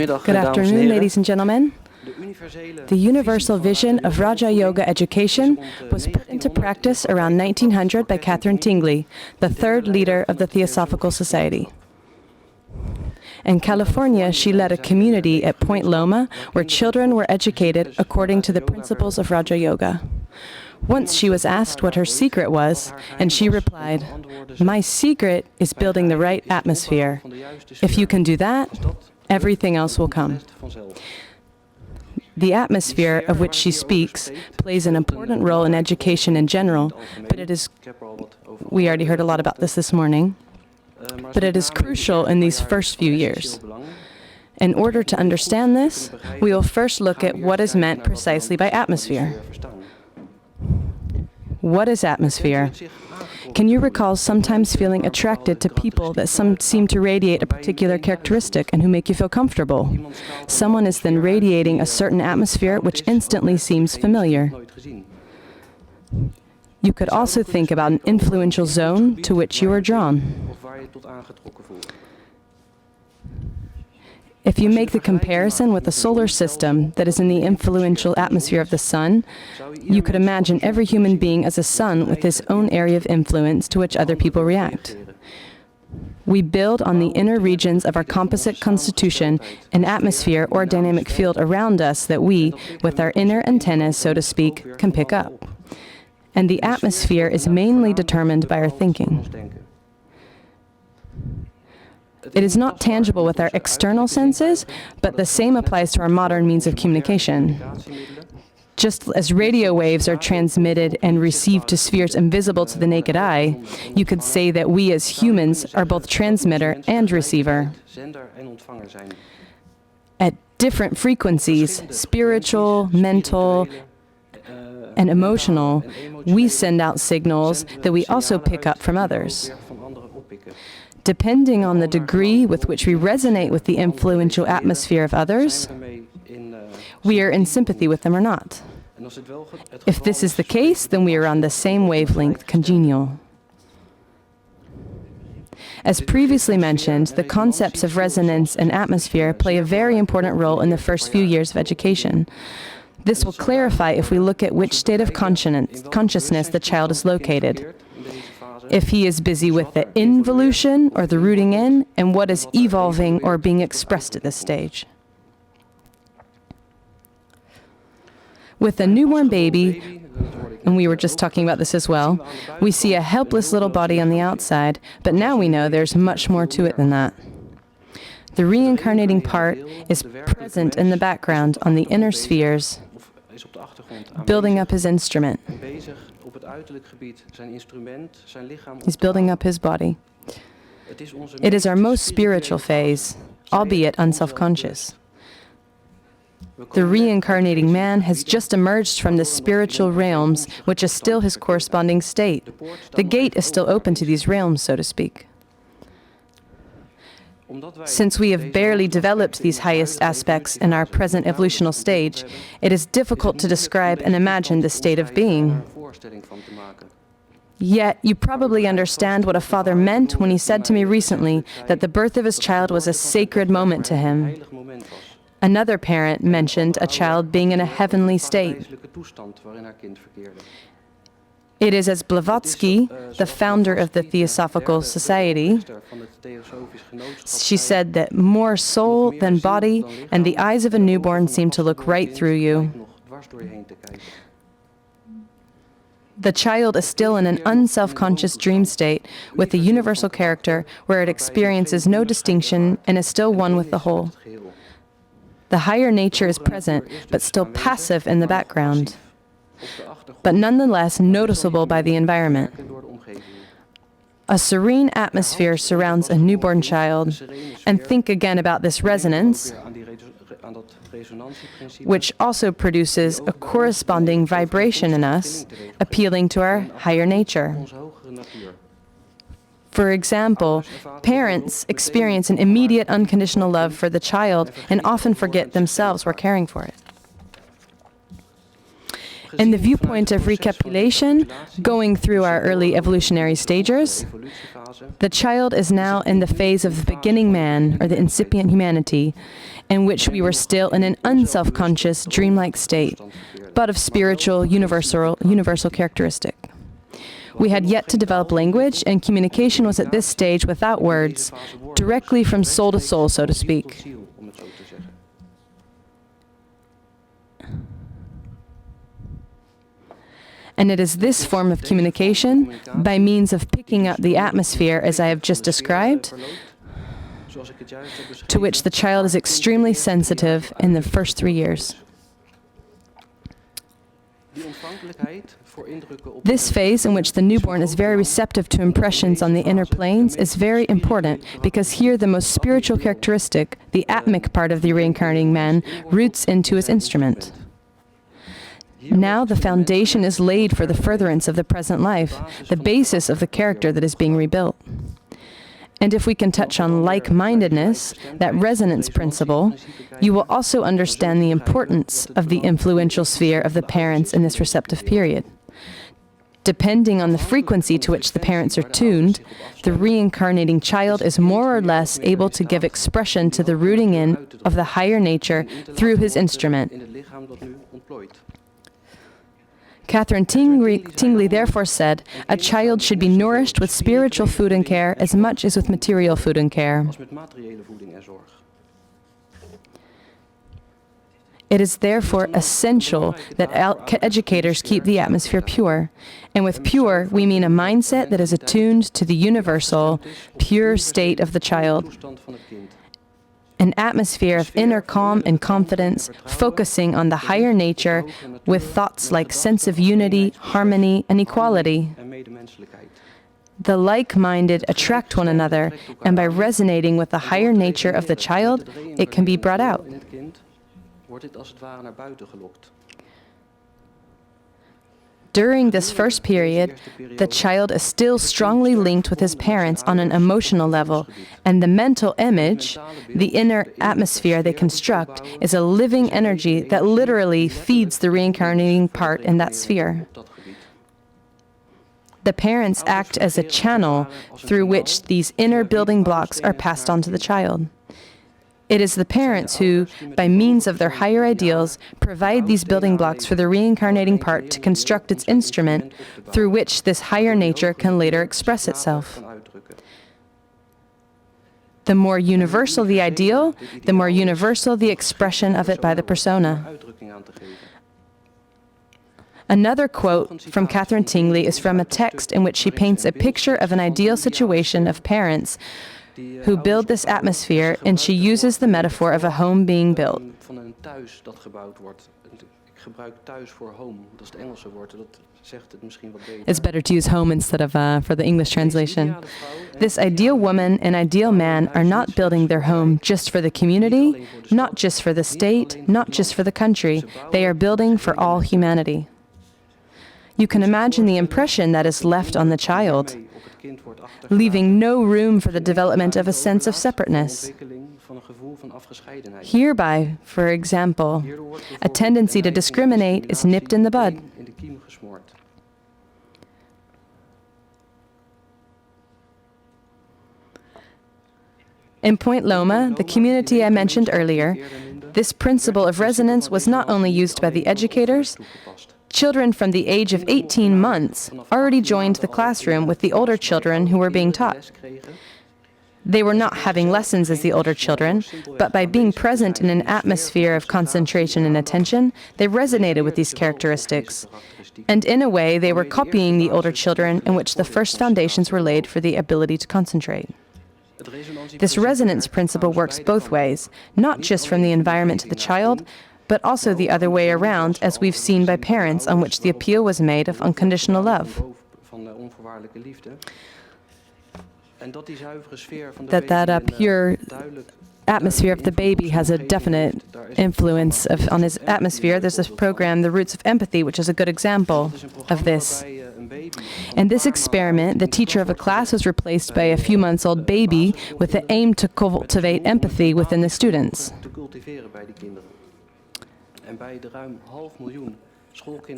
Good afternoon, ladies and gentlemen. The universal vision of Rãja-Yoga education was put into practice around 1900 by Catherine Tingley, the third leader of the Theosophical Society. In California, she led a community at Point Loma where children were educated according to the principles of Rãja-Yoga. Once she was asked what her secret was, and she replied, "My secret is building the right atmosphere. If you can do that, everything else will come." The atmosphere of which she speaks plays an important role in education in general, but we already heard a lot about this morning, but it is crucial in these first few years. In order to understand this, we will first look at what is meant precisely by atmosphere. What is atmosphere? Can you recall sometimes feeling attracted to people that seem to radiate a particular characteristic and who make you feel comfortable? Someone is then radiating a certain atmosphere which instantly seems familiar. You could also think about an influential zone to which you are drawn. If you make the comparison with a solar system that is in the influential atmosphere of the sun, you could imagine every human being as a sun with his own area of influence to which other people react. We build on the inner regions of our composite constitution an atmosphere or dynamic field around us that we, with our inner antennas, so to speak, can pick up. And the atmosphere is mainly determined by our thinking. It is not tangible with our external senses, but the same applies to our modern means of communication. Just as radio waves are transmitted and received to spheres invisible to the naked eye, you could say that we as humans are both transmitter and receiver. At different frequencies, spiritual, mental, and emotional, we send out signals that we also pick up from others. Depending on the degree with which we resonate with the influential atmosphere of others, we are in sympathy with them or not. If this is the case, then we are on the same wavelength, congenial. As previously mentioned, the concepts of resonance and atmosphere play a very important role in the first few years of education. This will clarify if we look at which state of consciousness the child is located. If he is busy with the involution or the rooting in, and what is evolving or being expressed at this stage. With a newborn baby, and we were just talking about this as well, we see a helpless little body on the outside, but now we know there's much more to it than that. The reincarnating part is present in the background on the inner spheres, building up his instrument. He's building up his body. It is our most spiritual phase, albeit unself-conscious. The reincarnating man has just emerged from the spiritual realms, which is still his corresponding state. The gate is still open to these realms, so to speak. Since we have barely developed these highest aspects in our present evolutional stage, it is difficult to describe and imagine the state of being. Yet, you probably understand what a father meant when he said to me recently that the birth of his child was a sacred moment to him. Another parent mentioned a child being in a heavenly state. It is as Blavatsky, the founder of the Theosophical Society, she said that more soul than body, and the eyes of a newborn seem to look right through you. The child is still in an unself-conscious dream state with a universal character where it experiences no distinction and is still one with the whole. The higher nature is present, but still passive in the background, but nonetheless noticeable by the environment. A serene atmosphere surrounds a newborn child, and think again about this resonance, which also produces a corresponding vibration in us, appealing to our higher nature. For example, parents experience an immediate unconditional love for the child and often forget themselves were caring for it. In the viewpoint of recapitulation, going through our early evolutionary stages, The child is now in the phase of the beginning man, or the incipient humanity, in which we were still in an unself-conscious, dreamlike state, but of spiritual, universal characteristic. We had yet to develop language, and communication was at this stage without words, directly from soul to soul, so to speak. And it is this form of communication, by means of picking up the atmosphere as I have just described, to which the child is extremely sensitive in the first 3 years. This phase in which the newborn is very receptive to impressions on the inner planes is very important, because here the most spiritual characteristic, the atmic part of the reincarnating man, roots into his instrument. Now the foundation is laid for the furtherance of the present life, the basis of the character that is being rebuilt. And if we can touch on like-mindedness, that resonance principle, you will also understand the importance of the influential sphere of the parents in this receptive period. Depending on the frequency to which the parents are tuned, the reincarnating child is more or less able to give expression to the rooting in of the higher nature through his instrument. Catherine Tingley therefore said, a child should be nourished with spiritual food and care as much as with material food and care. It is therefore essential that educators keep the atmosphere pure. And with pure, we mean a mindset that is attuned to the universal, pure state of the child. An atmosphere of inner calm and confidence, focusing on the higher nature with thoughts like sense of unity, harmony, and equality. The like-minded attract one another, and by resonating with the higher nature of the child, it can be brought out. During this first period, the child is still strongly linked with his parents on an emotional level, and the mental image, the inner atmosphere they construct, is a living energy that literally feeds the reincarnating part in that sphere. The parents act as a channel through which these inner building blocks are passed on to the child. It is the parents who, by means of their higher ideals, provide these building blocks for the reincarnating part to construct its instrument through which this higher nature can later express itself. The more universal the ideal, the more universal the expression of it by the persona. Another quote from Catherine Tingley is from a text in which she paints a picture of an ideal situation of parents who build this atmosphere, and she uses the metaphor of a home being built. It's better to use home instead of for the English translation. This ideal woman and ideal man are not building their home just for the community, not just for the state, not just for the country. They are building for all humanity. You can imagine the impression that is left on the child, leaving no room for the development of a sense of separateness. Hereby, for example, a tendency to discriminate is nipped in the bud. In Point Loma, the community I mentioned earlier, this principle of resonance was not only used by the educators. Children from the age of 18 months already joined the classroom with the older children who were being taught. They were not having lessons as the older children, but by being present in an atmosphere of concentration and attention, they resonated with these characteristics. And in a way, they were copying the older children in which the first foundations were laid for the ability to concentrate. This resonance principle works both ways, not just from the environment to the child, but also the other way around, as we've seen by parents on which the appeal was made of unconditional love. That pure atmosphere of the baby has a definite influence on his atmosphere. There's this program, The Roots of Empathy, which is a good example of this. In this experiment, the teacher of a class was replaced by a few months old baby with the aim to cultivate empathy within the students.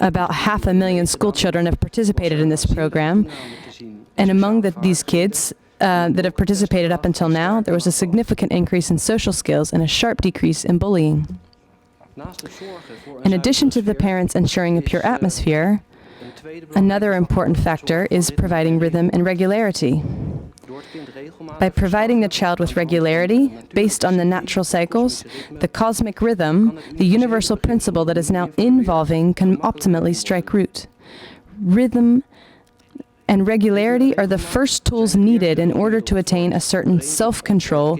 About 500,000 school children have participated in this program, And among these kids that have participated up until now, there was a significant increase in social skills and a sharp decrease in bullying. In addition to the parents ensuring a pure atmosphere, another important factor is providing rhythm and regularity. By providing the child with regularity, based on the natural cycles, the cosmic rhythm, the universal principle that is now involving can optimally strike root. Rhythm and regularity are the first tools needed in order to attain a certain self-control,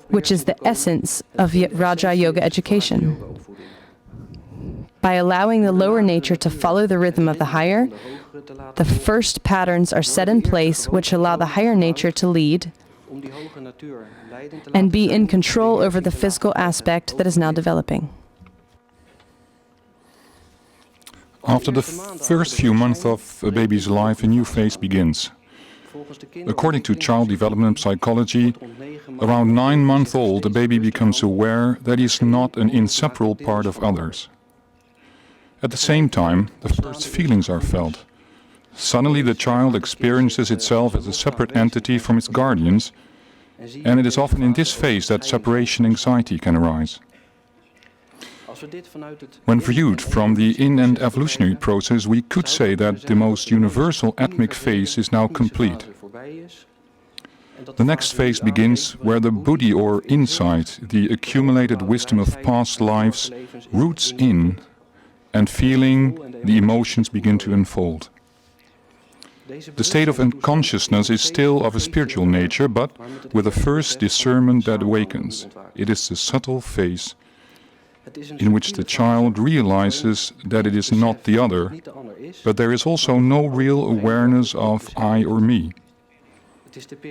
which is the essence of Rãja-Yoga education. By allowing the lower nature to follow the rhythm of the higher, the first patterns are set in place which allow the higher nature to lead and be in control over the physical aspect that is now developing. After the first few months of a baby's life, a new phase begins. According to child development psychology, around 9 months old, the baby becomes aware that he is not an inseparable part of others. At the same time, the first feelings are felt. Suddenly the child experiences itself as a separate entity from its guardians, and it is often in this phase that separation anxiety can arise. When viewed from the in-end evolutionary process, we could say that the most universal ethnic phase is now complete. The next phase begins where the buddhi or insight, the accumulated wisdom of past lives, roots in, and feeling, the emotions begin to unfold. The state of unconsciousness is still of a spiritual nature, but with a first discernment that awakens. It is the subtle phase in which the child realizes that it is not the other, but there is also no real awareness of I or me.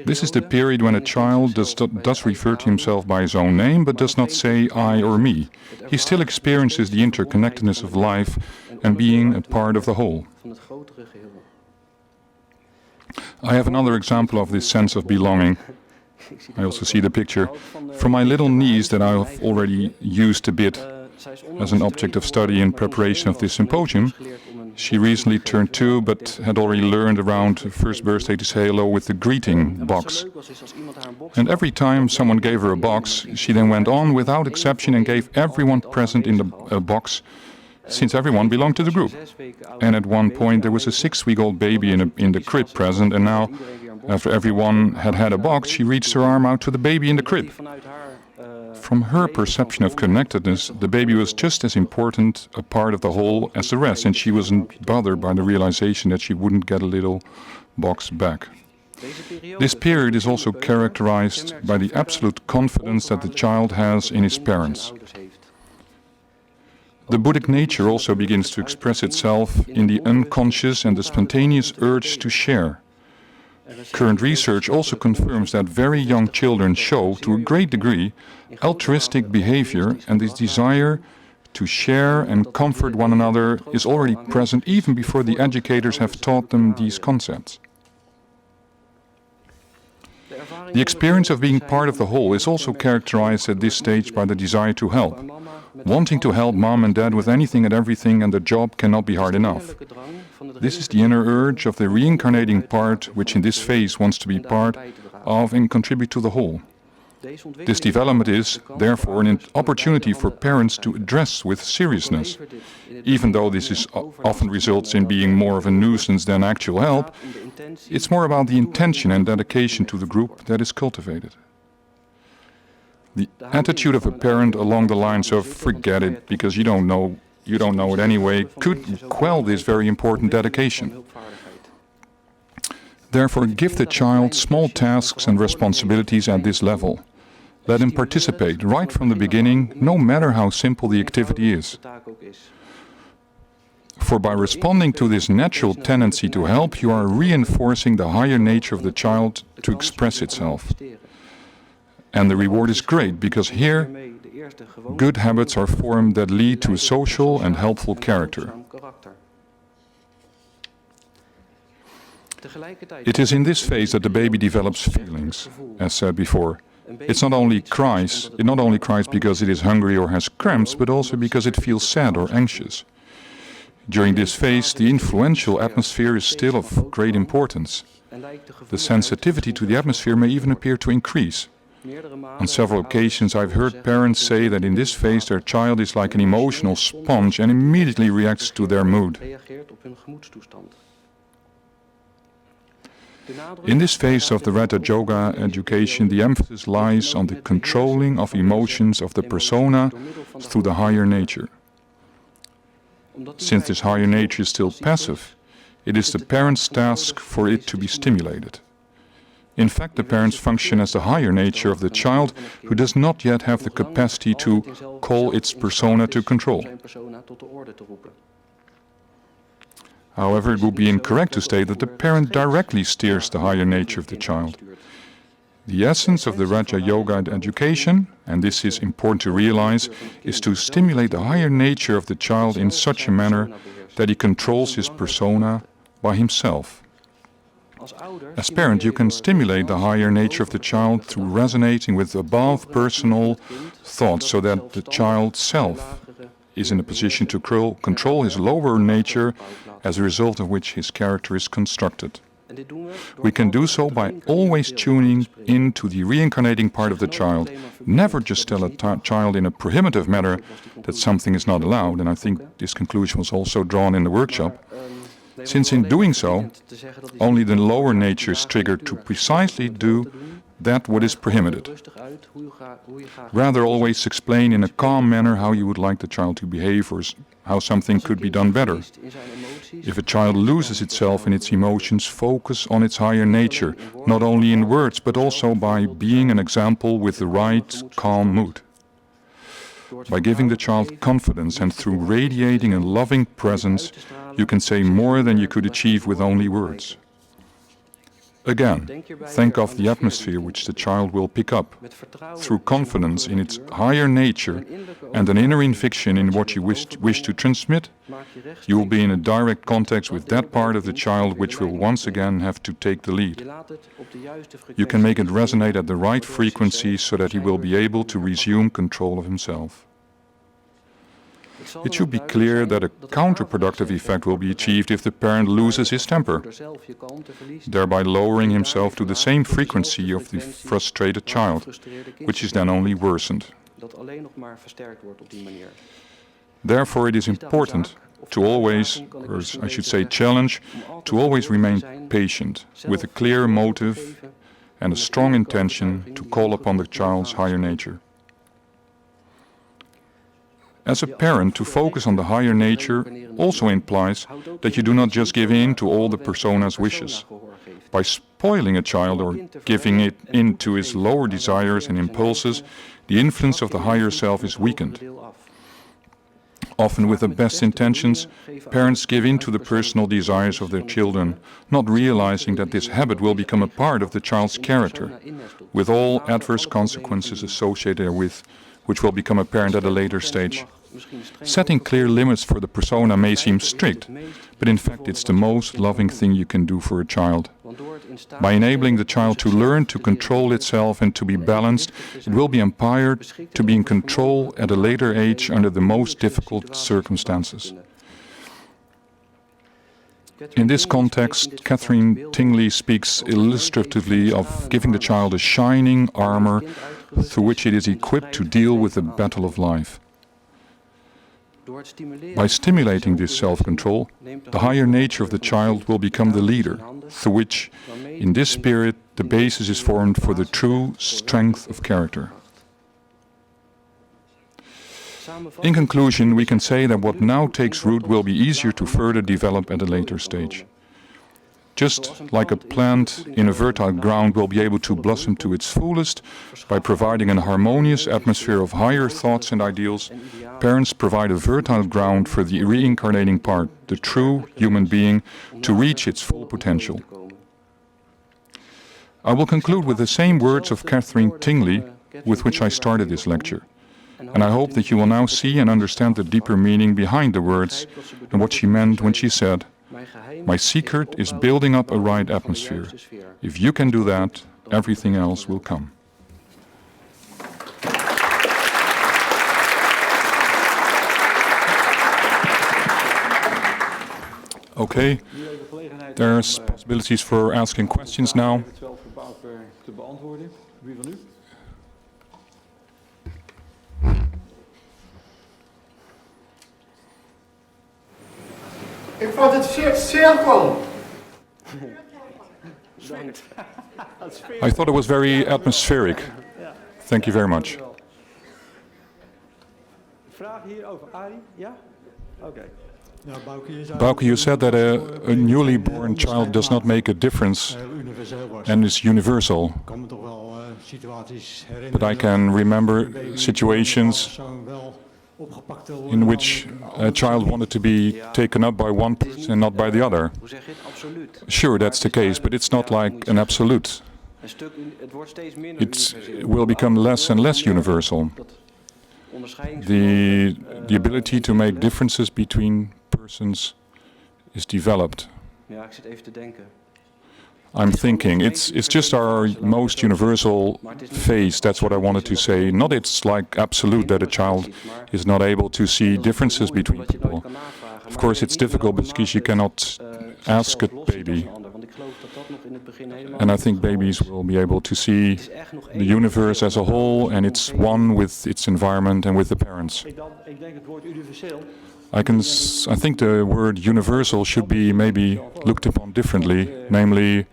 This is the period when a child does refer to himself by his own name, but does not say I or me. He still experiences the interconnectedness of life and being a part of the whole. I have another example of this sense of belonging. I also see the picture from my little niece that I have already used a bit as an object of study in preparation of this symposium. She recently turned 2, but had already learned around her first birthday to say hello with the greeting box. And every time someone gave her a box, she then went on without exception and gave everyone present in the box, since everyone belonged to the group. And at one point there was a 6-week-old baby in the crib present, and now, after everyone had had a box, she reached her arm out to the baby in the crib. From her perception of connectedness, the baby was just as important a part of the whole as the rest, and she wasn't bothered by the realization that she wouldn't get a little box back. This period is also characterized by the absolute confidence that the child has in his parents. The Buddhic nature also begins to express itself in the unconscious and the spontaneous urge to share. Current research also confirms that very young children show, to a great degree, altruistic behavior, and this desire to share and comfort one another is already present even before the educators have taught them these concepts. The experience of being part of the whole is also characterized at this stage by the desire to help. Wanting to help mom and dad with anything and everything, and the job cannot be hard enough. This is the inner urge of the reincarnating part, which in this phase wants to be part of and contribute to the whole. This development is, therefore, an opportunity for parents to address with seriousness. Even though this often results in being more of a nuisance than actual help, it's more about the intention and dedication to the group that is cultivated. The attitude of a parent along the lines of "forget it, because you don't know it anyway," could quell this very important dedication. Therefore, give the child small tasks and responsibilities at this level. Let him participate right from the beginning, no matter how simple the activity is. For by responding to this natural tendency to help, you are reinforcing the higher nature of the child to express itself. And the reward is great, because here, good habits are formed that lead to a social and helpful character. It is in this phase that the baby develops feelings, as said before. It not only cries because it is hungry or has cramps, but also because it feels sad or anxious. During this phase, the influential atmosphere is still of great importance. The sensitivity to the atmosphere may even appear to increase. On several occasions I've heard parents say that in this phase their child is like an emotional sponge and immediately reacts to their mood. In this phase of the Rãja-Yoga education, the emphasis lies on the controlling of emotions of the persona through the higher nature. Since this higher nature is still passive, it is the parent's task for it to be stimulated. In fact, the parents function as the higher nature of the child who does not yet have the capacity to call its persona to control. However, it would be incorrect to state that the parent directly steers the higher nature of the child. The essence of the Rãja-Yoga education, and this is important to realize, is to stimulate the higher nature of the child in such a manner that he controls his persona by himself. As parent, you can stimulate the higher nature of the child through resonating with above personal thoughts so that the child self is in a position to control his lower nature, as a result of which his character is constructed. We can do so by always tuning into the reincarnating part of the child. Never just tell a child in a prohibitive manner that something is not allowed, and I think this conclusion was also drawn in the workshop, since in doing so, only the lower nature is triggered to precisely do that what is prohibited. Rather, always explain in a calm manner how you would like the child to behave or how something could be done better. If a child loses itself in its emotions, focus on its higher nature, not only in words, but also by being an example with the right, calm mood. By giving the child confidence and through radiating a loving presence, you can say more than you could achieve with only words. Again, think of the atmosphere which the child will pick up. Through confidence in its higher nature and an inner conviction in what you wish to transmit, you will be in a direct contact with that part of the child which will once again have to take the lead. You can make it resonate at the right frequency so that he will be able to resume control of himself. It should be clear that a counterproductive effect will be achieved if the parent loses his temper, thereby lowering himself to the same frequency of the frustrated child, which is then only worsened. Therefore, it is important to always, or I should say challenge, to always remain patient, with a clear motive and a strong intention to call upon the child's higher nature. As a parent, to focus on the higher nature also implies that you do not just give in to all the persona's wishes. By spoiling a child or giving it in to his lower desires and impulses, the influence of the higher self is weakened. Often with the best intentions, parents give in to the personal desires of their children, not realizing that this habit will become a part of the child's character, with all adverse consequences associated therewith, which will become apparent at a later stage. Setting clear limits for the persona may seem strict, but in fact it's the most loving thing you can do for a child. By enabling the child to learn to control itself and to be balanced, it will be empowered to be in control at a later age under the most difficult circumstances. In this context, Catherine Tingley speaks illustratively of giving the child a shining armor through which it is equipped to deal with the battle of life. By stimulating this self-control, the higher nature of the child will become the leader, through which, in this spirit, the basis is formed for the true strength of character. In conclusion, we can say that what now takes root will be easier to further develop at a later stage. Just like a plant in a fertile ground will be able to blossom to its fullest by providing an harmonious atmosphere of higher thoughts and ideals, parents provide a fertile ground for the reincarnating part, the true human being, to reach its full potential. I will conclude with the same words of Catherine Tingley with which I started this lecture. And I hope that you will now see and understand the deeper meaning behind the words and what she meant when she said, "My secret is building up a right atmosphere. If you can do that, everything else will come." Okay, there's possibilities for asking questions now. Ik vond het zeer cirkel. I thought it was very atmospheric. Thank you very much. Vraag hier over Arie? Ja? Oké. Bouke, you said that a newly born child does not make a difference and is universal. But I can remember situations in which a child wanted to be taken up by one person and not by the other. Sure, that's the case, but it's not like an absolute. It will become less and less universal. The ability to make differences between persons is developed. I'm thinking it's just our most universal phase. That's what I wanted to say. Not it's like absolute that a child is not able to see differences between people. Of course, it's difficult because you cannot ask a baby. And I think babies will be able to see the universe as a whole, and it's one with its environment and with the parents. I think the word universal should be maybe looked upon differently, namely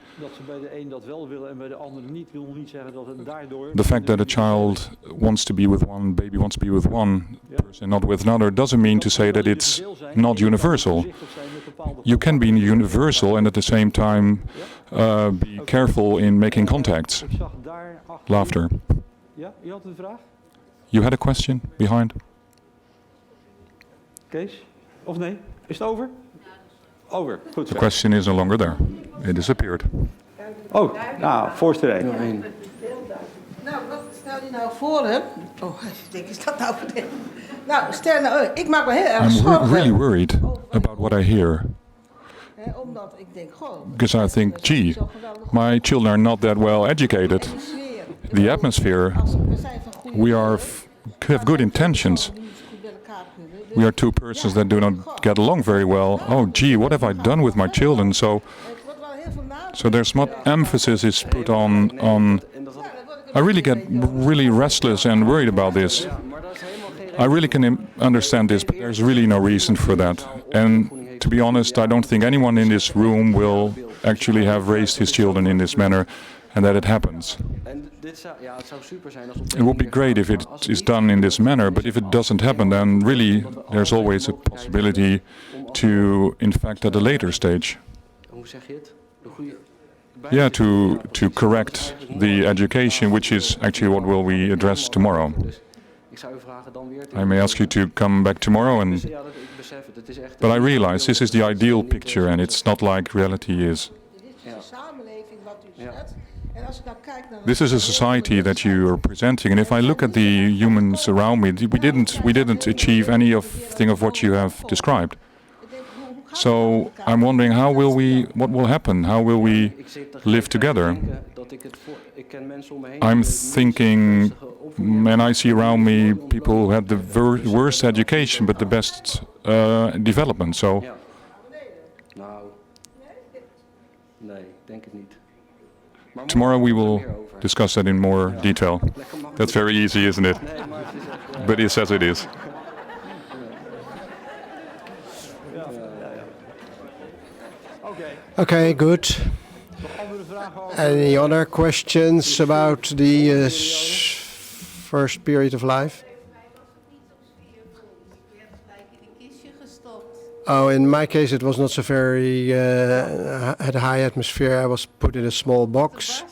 the fact that a child wants to be with one baby wants to be with one person, not with another, doesn't mean to say that it's not universal. You can be universal and at the same time be careful in making contacts. Laughter. You had a question behind? Kees? Of nee? Is het over? Over. Goed The zo. question is no longer there. It disappeared. Oh, nou, voorste één. Nou, wat stel je nou voor hem? Oh, ik denk, is dat nou voor dit? Nou, stel nou, ik maak me heel erg I'm zorgen. really worried about what I hear, Hè, omdat ik denk, goh, because I think, gee, my children are not that well educated. die sfeer. The atmosphere, Als we zijn van goede we have good intentions. die niet goed bij elkaar kunnen. Dus We are two persons that do not get along very well. Oh, gee, what have I done with my children? So het wordt wel heel veel nadruk. there's much emphasis is put on. I really get really restless and worried about this. I really can understand this, but there's really no reason for that. And to be honest, I don't think anyone in this room will actually have raised his children in this manner, and that it happens. It would be great if it is done in this manner, but if it doesn't happen, then really there's always a possibility to infect at a later stage. Yeah, to correct the education, which is actually what will we address tomorrow. I may ask you to come back tomorrow, but I realize this is the ideal picture, and it's not like reality is. This is a society that you are presenting, and if I look at the humans around me, we didn't achieve anything of what you have described. So I'm wondering what will happen? How will we live together? I'm thinking, and I see around me people who had the worst education but the best development. So tomorrow we will discuss that in more detail. That's very easy, isn't it? But it says it is. Okay, good. Any other questions about the first period of life? Oh, in my case it was not so very, had a high atmosphere. I was put in a small box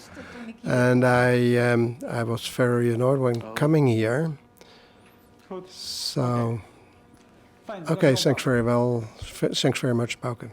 and I was very annoyed when coming here. So, okay, thanks very much, Bouke.